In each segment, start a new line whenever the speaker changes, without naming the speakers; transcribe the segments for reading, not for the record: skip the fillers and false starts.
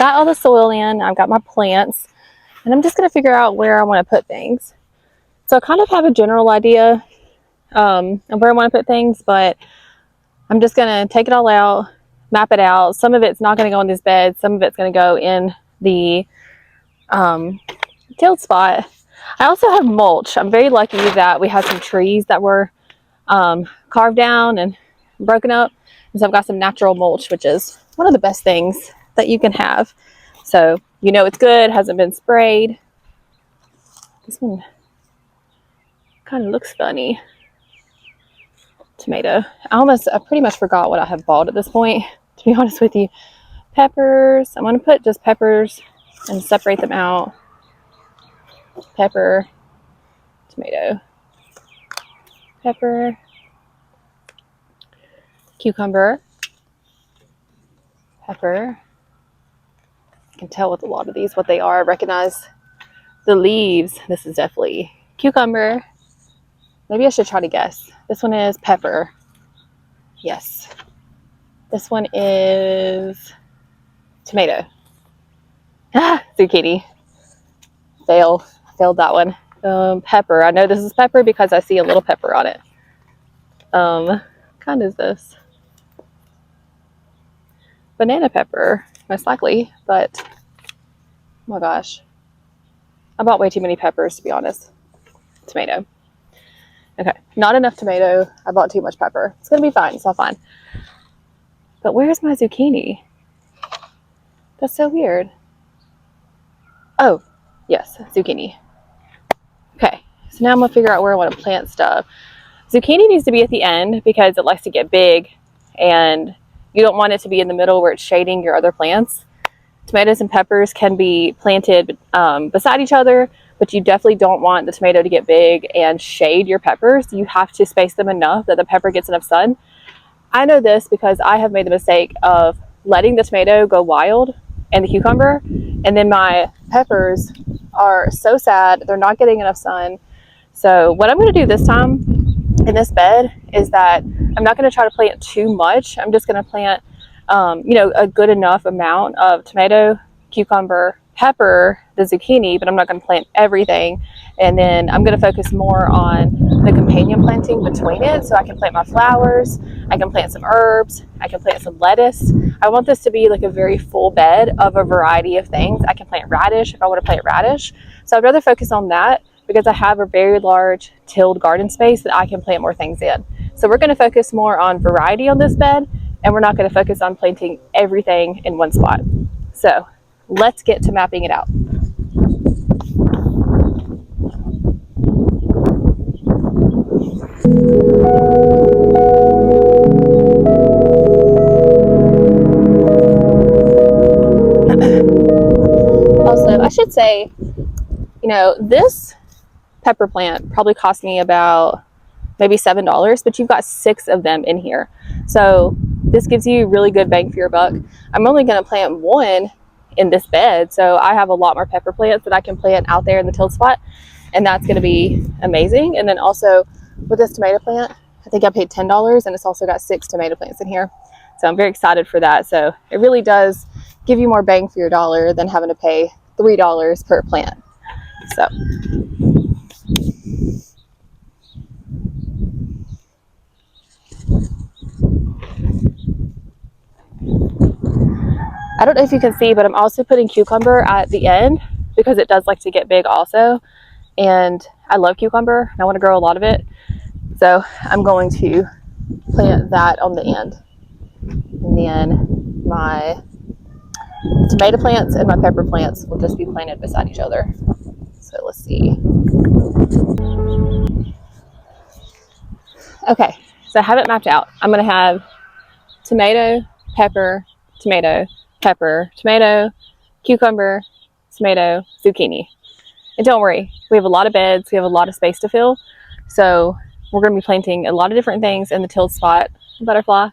got all the soil in, I've got my plants, and I'm just going to figure out where I want to put things. So I kind of have a general idea of where I want to put things, but I'm just going to take it all out, map it out. Some of it's not going to go in this bed, some of it's going to go in the tilled spot. I also have mulch. I'm very lucky that we had some trees that were carved down and broken up, and so I've got some natural mulch, which is one of the best things that you can have. So you know it's good, hasn't been sprayed. This one kind of looks funny. Tomato. I pretty much forgot what I have bought at this point, to be honest with you. Peppers. I'm going to put just peppers and separate them out. Pepper, tomato, pepper, cucumber, pepper. I can tell with a lot of these what they are. I recognize the leaves. This is definitely cucumber. Maybe I should try to guess. This one is pepper. Yes. This one is tomato. Ah, zucchini. Failed that one. Pepper. I know this is pepper because I see a little pepper on it. What kind is this? Banana pepper, most likely, but oh my gosh. I bought way too many peppers, to be honest. Tomato. Okay, not enough tomato. I bought too much pepper. It's gonna be fine, it's all fine. But where's my zucchini? That's so weird. Oh, yes, zucchini. Okay, so now I'm gonna figure out where I want to plant stuff. Zucchini needs to be at the end because it likes to get big, and you don't want it to be in the middle where it's shading your other plants. Tomatoes and peppers can be planted beside each other, but you definitely don't want the tomato to get big and shade your peppers. You have to space them enough that the pepper gets enough sun. I know this because I have made the mistake of letting the tomato go wild and the cucumber, and then my peppers are so sad. They're not getting enough sun. So what I'm going to do this time in this bed is that I'm not going to try to plant too much. I'm just going to plant a good enough amount of tomato, cucumber, pepper, the zucchini, but I'm not going to plant everything. And then I'm going to focus more on the companion planting between it. So I can plant my flowers, I can plant some herbs, I can plant some lettuce. I want this to be like a very full bed of a variety of things. I can plant radish if I want to plant radish. So I'd rather focus on that because I have a very large tilled garden space that I can plant more things in. So we're going to focus more on variety on this bed, and we're not going to focus on planting everything in one spot. So let's get to mapping it out. Also, I should say, this pepper plant probably cost me about maybe $7, but you've got 6 of them in here. So this gives you really good bang for your buck. I'm only going to plant 1 in this bed, so I have a lot more pepper plants that I can plant out there in the tilled spot, and that's going to be amazing. And then also with this tomato plant, I think I paid $10, and it's also got 6 tomato plants in here. So I'm very excited for that. So it really does give you more bang for your dollar than having to pay $3 per plant. So I don't know if you can see, but I'm also putting cucumber at the end because it does like to get big also. And I love cucumber and I want to grow a lot of it. So I'm going to plant that on the end. And then my tomato plants and my pepper plants will just be planted beside each other. So let's see. Okay, so I have it mapped out. I'm going to have tomato, pepper, tomato, pepper, tomato, cucumber, tomato, zucchini. And don't worry, we have a lot of beds, we have a lot of space to fill. So we're going to be planting a lot of different things in the tilled spot. Butterfly.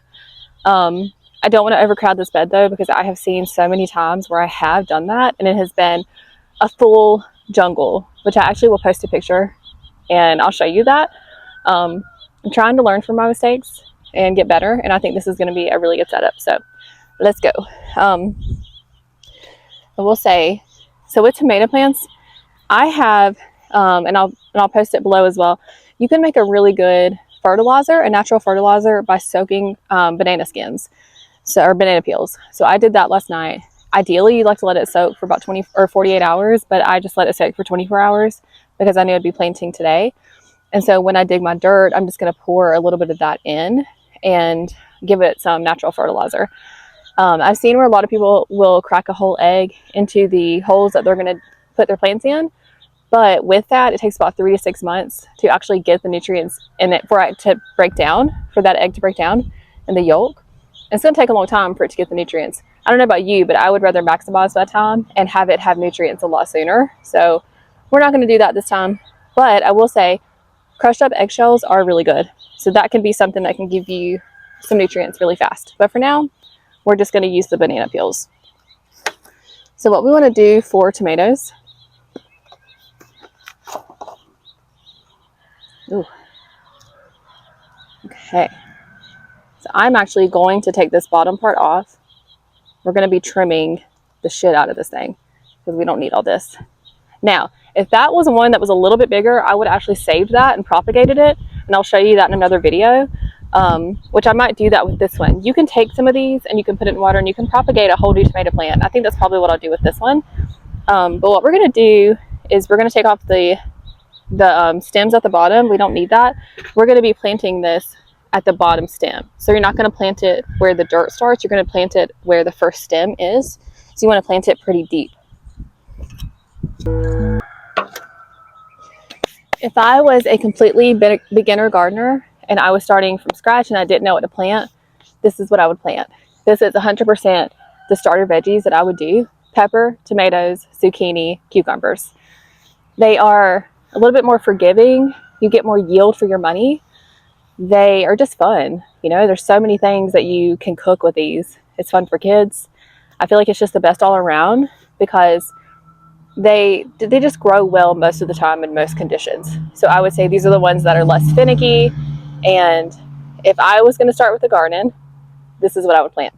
I don't want to overcrowd this bed though, because I have seen so many times where I have done that and it has been a full jungle, which I actually will post a picture and I'll show you that. I'm trying to learn from my mistakes and get better, and I think this is going to be a really good setup. So let's go. I will say, so with tomato plants, I have, and I'll post it below as well. You can make a really good fertilizer, a natural fertilizer, by soaking banana skins, or banana peels. So I did that last night. Ideally, you'd like to let it soak for about 20 or 48 hours, but I just let it soak for 24 hours because I knew I'd be planting today. And so when I dig my dirt, I'm just going to pour a little bit of that in and give it some natural fertilizer. I've seen where a lot of people will crack a whole egg into the holes that they're going to put their plants in. But with that, it takes about 3 to 6 months to actually get the nutrients in it for it to break down, for that egg to break down in the yolk. It's going to take a long time for it to get the nutrients. I don't know about you, but I would rather maximize that time and have it have nutrients a lot sooner. So we're not going to do that this time. But I will say, crushed up eggshells are really good. So that can be something that can give you some nutrients really fast. But for now, we're just going to use the banana peels. So what we want to do for tomatoes. Ooh. Okay. So I'm actually going to take this bottom part off. We're going to be trimming the shit out of this thing because we don't need all this. Now, if that was one that was a little bit bigger, I would actually saved that and propagated it. And I'll show you that in another video, which I might do that with this one. You can take some of these and you can put it in water and you can propagate a whole new tomato plant. I think that's probably what I'll do with this one. But what we're going to do is we're going to take off the stems at the bottom. We don't need that. We're going to be planting this at the bottom stem. So you're not going to plant it where the dirt starts. You're going to plant it where the first stem is. So you want to plant it pretty deep. If I was a completely beginner gardener and I was starting from scratch and I didn't know what to plant, this is what I would plant. This is 100% the starter veggies that I would do. Pepper, tomatoes, zucchini, cucumbers. They are a little bit more forgiving. You get more yield for your money. They are just fun. You know, there's so many things that you can cook with these. It's fun for kids. I feel like it's just the best all around because they just grow well most of the time in most conditions. So I would say these are the ones that are less finicky. And if I was going to start with a garden, this is what I would plant.